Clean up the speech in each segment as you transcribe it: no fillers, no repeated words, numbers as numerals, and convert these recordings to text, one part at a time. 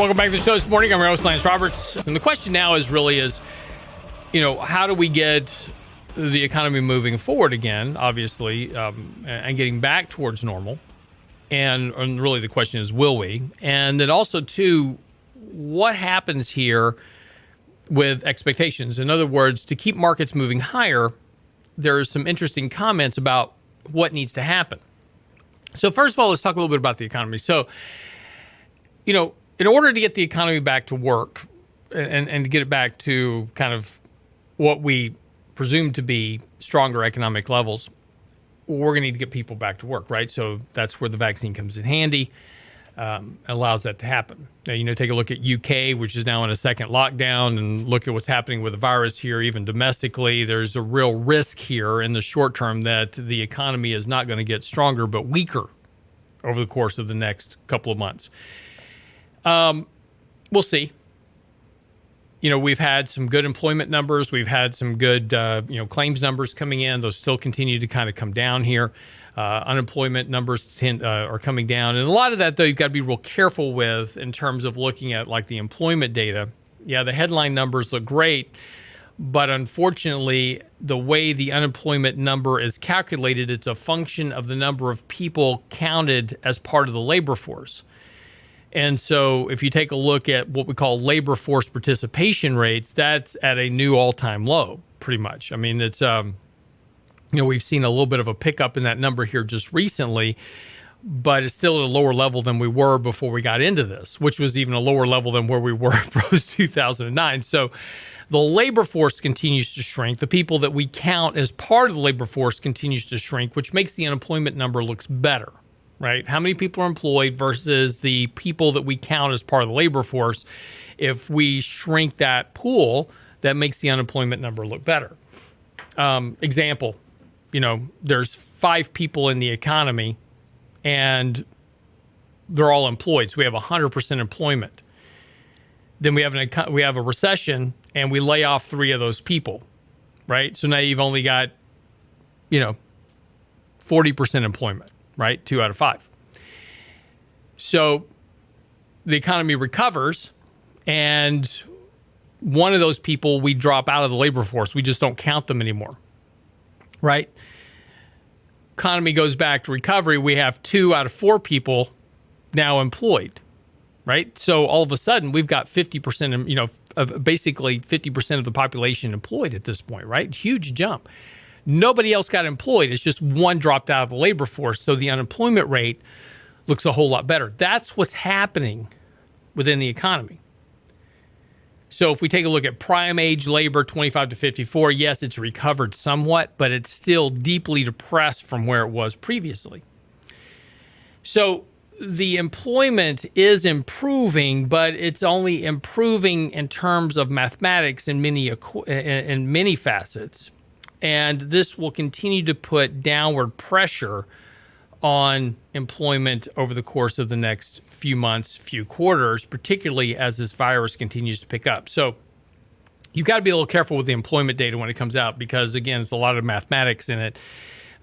welcome back to the show this morning. I'm your host, Lance Roberts. And the question now is, how do we get the economy moving forward again, obviously, and getting back towards normal? And really the question is, will we? And then also, too, what happens here with expectations? In other words, to keep markets moving higher, there's some interesting comments about what needs to happen. So first of all, let's talk a little bit about the economy. So, in order to get the economy back to work and to get it back to kind of what we presume to be stronger economic levels, we're going to need to get people back to work, right? So that's where the vaccine comes in handy, allows that to happen. Now, take a look at UK, which is now in a second lockdown, and look at what's happening with the virus here, even domestically. There's a real risk here in the short term that the economy is not going to get stronger, but weaker over the course of the next couple of months. We'll see. We've had some good employment numbers. We've had some good, claims numbers coming in. Those still continue to kind of come down here. Unemployment numbers are coming down. And a lot of that, though, you've got to be real careful with in terms of looking at like the employment data. Yeah, the headline numbers look great, but unfortunately, the way the unemployment number is calculated, it's a function of the number of people counted as part of the labor force. And so if you take a look at what we call labor force participation rates, that's at a new all-time low, pretty much. I mean, it's, we've seen a little bit of a pickup in that number here just recently, but it's still at a lower level than we were before we got into this, which was even a lower level than where we were post-2009. So the labor force continues to shrink. The people that we count as part of the labor force continues to shrink, which makes the unemployment number looks better. Right? How many people are employed versus the people that we count as part of the labor force? If we shrink that pool, that makes the unemployment number look better. Example, there's 5 people in the economy and they're all employed. So we have 100% employment. Then we have a recession and we lay off 3 of those people, right? So now you've only got, 40% employment. Right? 2 out of 5. So the economy recovers and one of those people we drop out of the labor force. We just don't count them anymore. Right? Economy goes back to recovery. We have 2 out of 4 people now employed. Right? So all of a sudden we've got 50%, of basically 50% of the population employed at this point. Right? Huge jump. Nobody else got employed. It's just one dropped out of the labor force. So the unemployment rate looks a whole lot better. That's what's happening within the economy. So if we take a look at prime age labor, 25 to 54, yes, it's recovered somewhat, but it's still deeply depressed from where it was previously. So the employment is improving, but it's only improving in terms of mathematics in many facets. And this will continue to put downward pressure on employment over the course of the next few months, few quarters, particularly as this virus continues to pick up. So you've got to be a little careful with the employment data when it comes out because, again, it's a lot of mathematics in it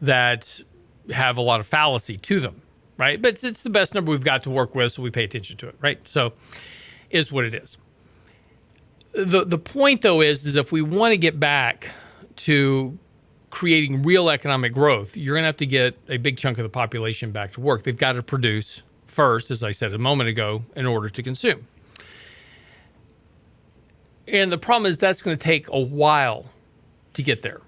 that have a lot of fallacy to them, right? But it's the best number we've got to work with, so we pay attention to it, right? So is what it is. The point, though, is if we want to get back to creating real economic growth, you're going to have to get a big chunk of the population back to work. They've got to produce first, as I said a moment ago, in order to consume. And the problem is that's going to take a while to get there.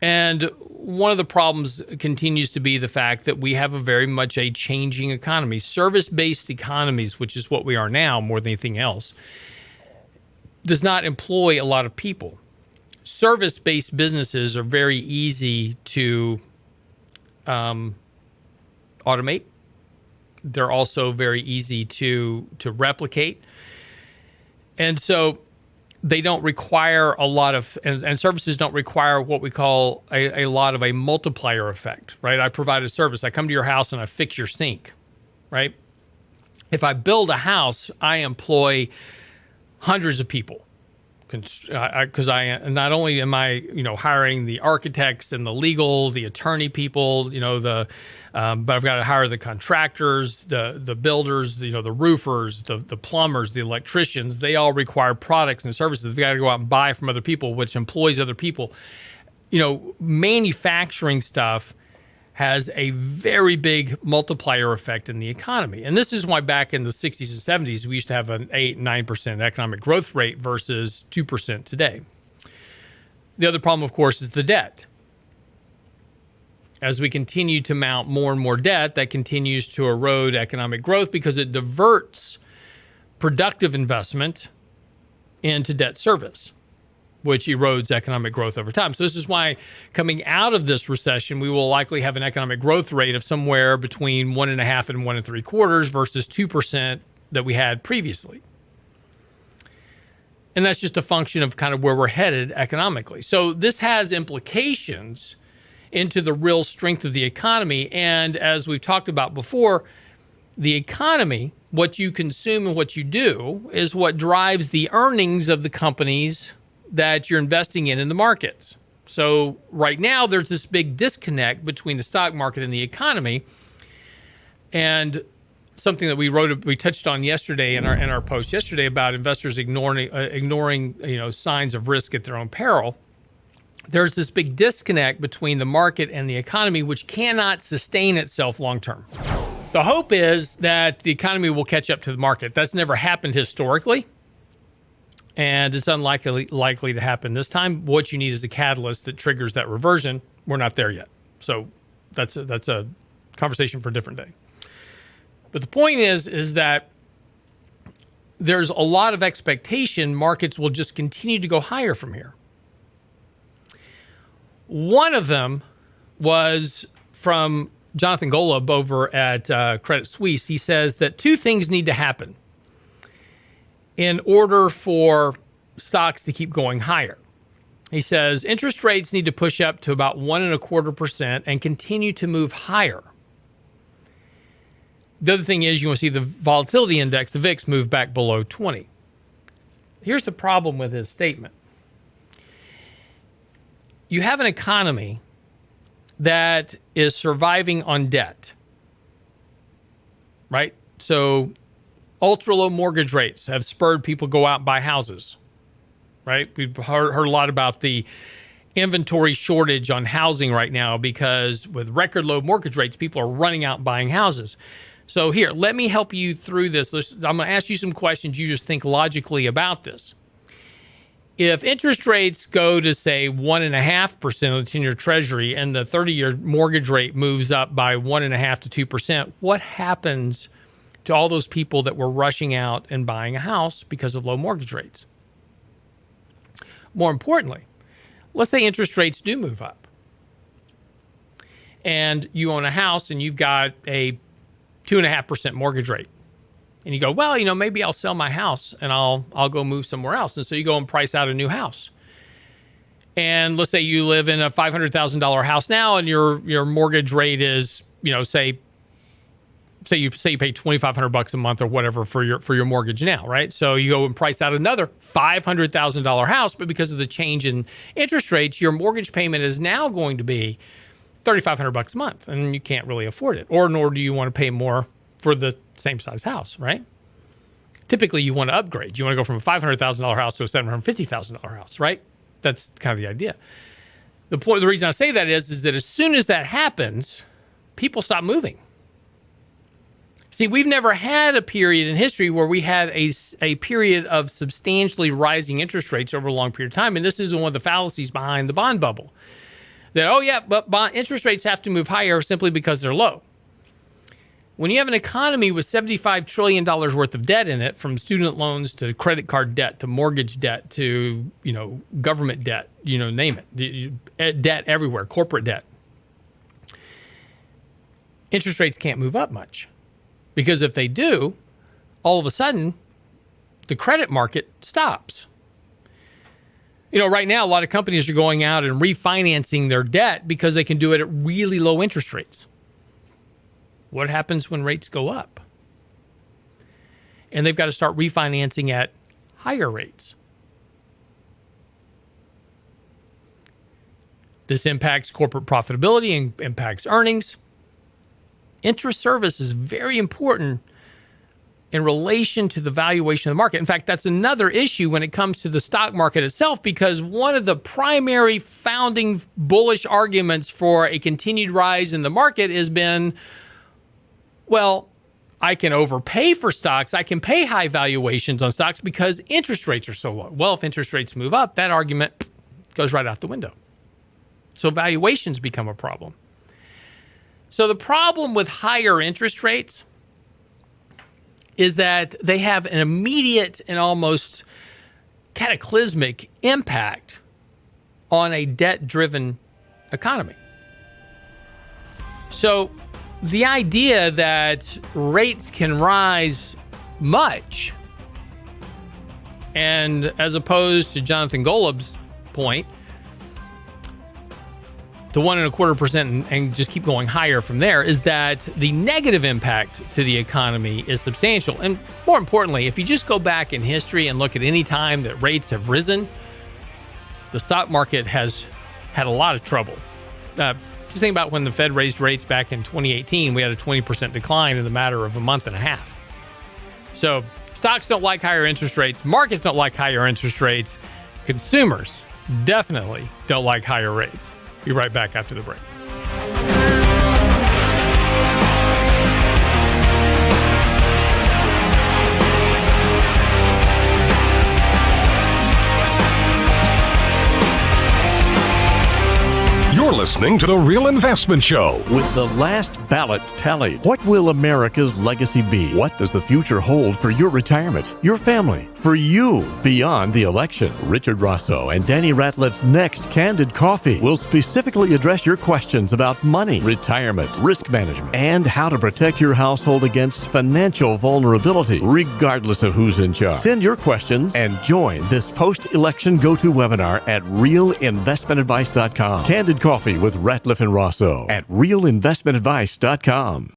And one of the problems continues to be the fact that we have a very much a changing economy. Service-based economies, which is what we are now more than anything else, does not employ a lot of people. Service-based businesses are very easy to automate. They're also very easy to replicate. And so they don't require a lot of, and services don't require what we call a lot of a multiplier effect, right? I provide a service. I come to your house and I fix your sink, right? If I build a house, I employ hundreds of people. because I not only am I hiring the architects and the legal, the attorney people, but I've got to hire the contractors, the builders, the roofers, the plumbers, the electricians. They all require products and services. They've got to go out and buy from other people, which employs other people. Manufacturing stuff has a very big multiplier effect in the economy. And this is why back in the 60s and 70s, we used to have an 8-9% economic growth rate versus 2% today. The other problem, of course, is the debt. As we continue to mount more and more debt, that continues to erode economic growth because it diverts productive investment into debt service, which erodes economic growth over time. So this is why coming out of this recession, we will likely have an economic growth rate of somewhere between 1.5 and 1 3/4 versus 2% that we had previously. And that's just a function of kind of where we're headed economically. So this has implications into the real strength of the economy. And as we've talked about before, the economy, what you consume and what you do, is what drives the earnings of the companies that you're investing in the markets. So right now there's this big disconnect between the stock market and the economy, and something that we touched on yesterday in our post yesterday about investors ignoring signs of risk at their own peril. There's this big disconnect between the market and the economy, which cannot sustain itself long term. The hope is that the economy will catch up to the market. That's never happened historically, and it's likely to happen this time. What you need is a catalyst that triggers that reversion. We're not there yet. So that's a conversation for a different day. But the point is that there's a lot of expectation markets will just continue to go higher from here. One of them was from Jonathan Golub over at Credit Suisse. He says that two things need to happen in order for stocks to keep going higher. He says interest rates need to push up to about 1.25% and continue to move higher. The other thing is you want to see the volatility index, the VIX, move back below 20. Here's the problem with his statement. You have an economy that is surviving on debt, right? So ultra low mortgage rates have spurred people to go out and buy houses, right? We've heard a lot about the inventory shortage on housing right now because with record low mortgage rates, people are running out and buying houses. So here, let me help you through this. I'm going to ask you some questions. You just think logically about this. If interest rates go to, say, 1.5% of the 10-year Treasury and the 30-year mortgage rate moves up by 1.5 to 2%, what happens to all those people that were rushing out and buying a house because of low mortgage rates? More importantly, let's say interest rates do move up and you own a house and you've got a 2.5% mortgage rate. And you go, well, maybe I'll sell my house and I'll go move somewhere else. And so you go and price out a new house. And let's say you live in a $500,000 house now and your mortgage rate is, say you pay $2,500 a month or whatever for your mortgage now, right? So you go and price out another $500,000 house, but because of the change in interest rates, your mortgage payment is now going to be $3,500 a month, and you can't really afford it. Or nor do you want to pay more for the same size house, right? Typically, you want to upgrade. You want to go from a $500,000 house to a $750,000 house, right? That's kind of the idea. The reason I say that is that as soon as that happens, people stop moving. See, we've never had a period in history where we had a period of substantially rising interest rates over a long period of time, and this is one of the fallacies behind the bond bubble. That, but interest rates have to move higher simply because they're low. When you have an economy with $75 trillion worth of debt in it, from student loans to credit card debt to mortgage debt to, government debt, name it, debt everywhere, corporate debt, interest rates can't move up much. Because if they do, all of a sudden, the credit market stops. Right now, a lot of companies are going out and refinancing their debt because they can do it at really low interest rates. What happens when rates go up? And they've got to start refinancing at higher rates. This impacts corporate profitability and impacts earnings. Interest service is very important in relation to the valuation of the market. In fact, that's another issue when it comes to the stock market itself, because one of the primary founding bullish arguments for a continued rise in the market has been, well, I can overpay for stocks. I can pay high valuations on stocks because interest rates are so low. Well, if interest rates move up, that argument goes right out the window. So valuations become a problem. So the problem with higher interest rates is that they have an immediate and almost cataclysmic impact on a debt-driven economy. So the idea that rates can rise much, and as opposed to Jonathan Golub's point, to 1.25% and just keep going higher from there, is that the negative impact to the economy is substantial. And more importantly, if you just go back in history and look at any time that rates have risen, the stock market has had a lot of trouble. Just think about when the Fed raised rates back in 2018, we had a 20% decline in the matter of a month and a half. So stocks don't like higher interest rates. Markets don't like higher interest rates. Consumers definitely don't like higher rates. Be right back after the break. You're listening to The Real Investment Show. With the last ballot tallied, what will America's legacy be? What does the future hold for your retirement, your family, for you beyond the election? Richard Rosso and Danny Ratliff's next Candid Coffee will specifically address your questions about money, retirement, risk management, and how to protect your household against financial vulnerability, regardless of who's in charge. Send your questions and join this post-election go-to webinar at realinvestmentadvice.com. Candid Coffee with Ratliff and Rosso at realinvestmentadvice.com.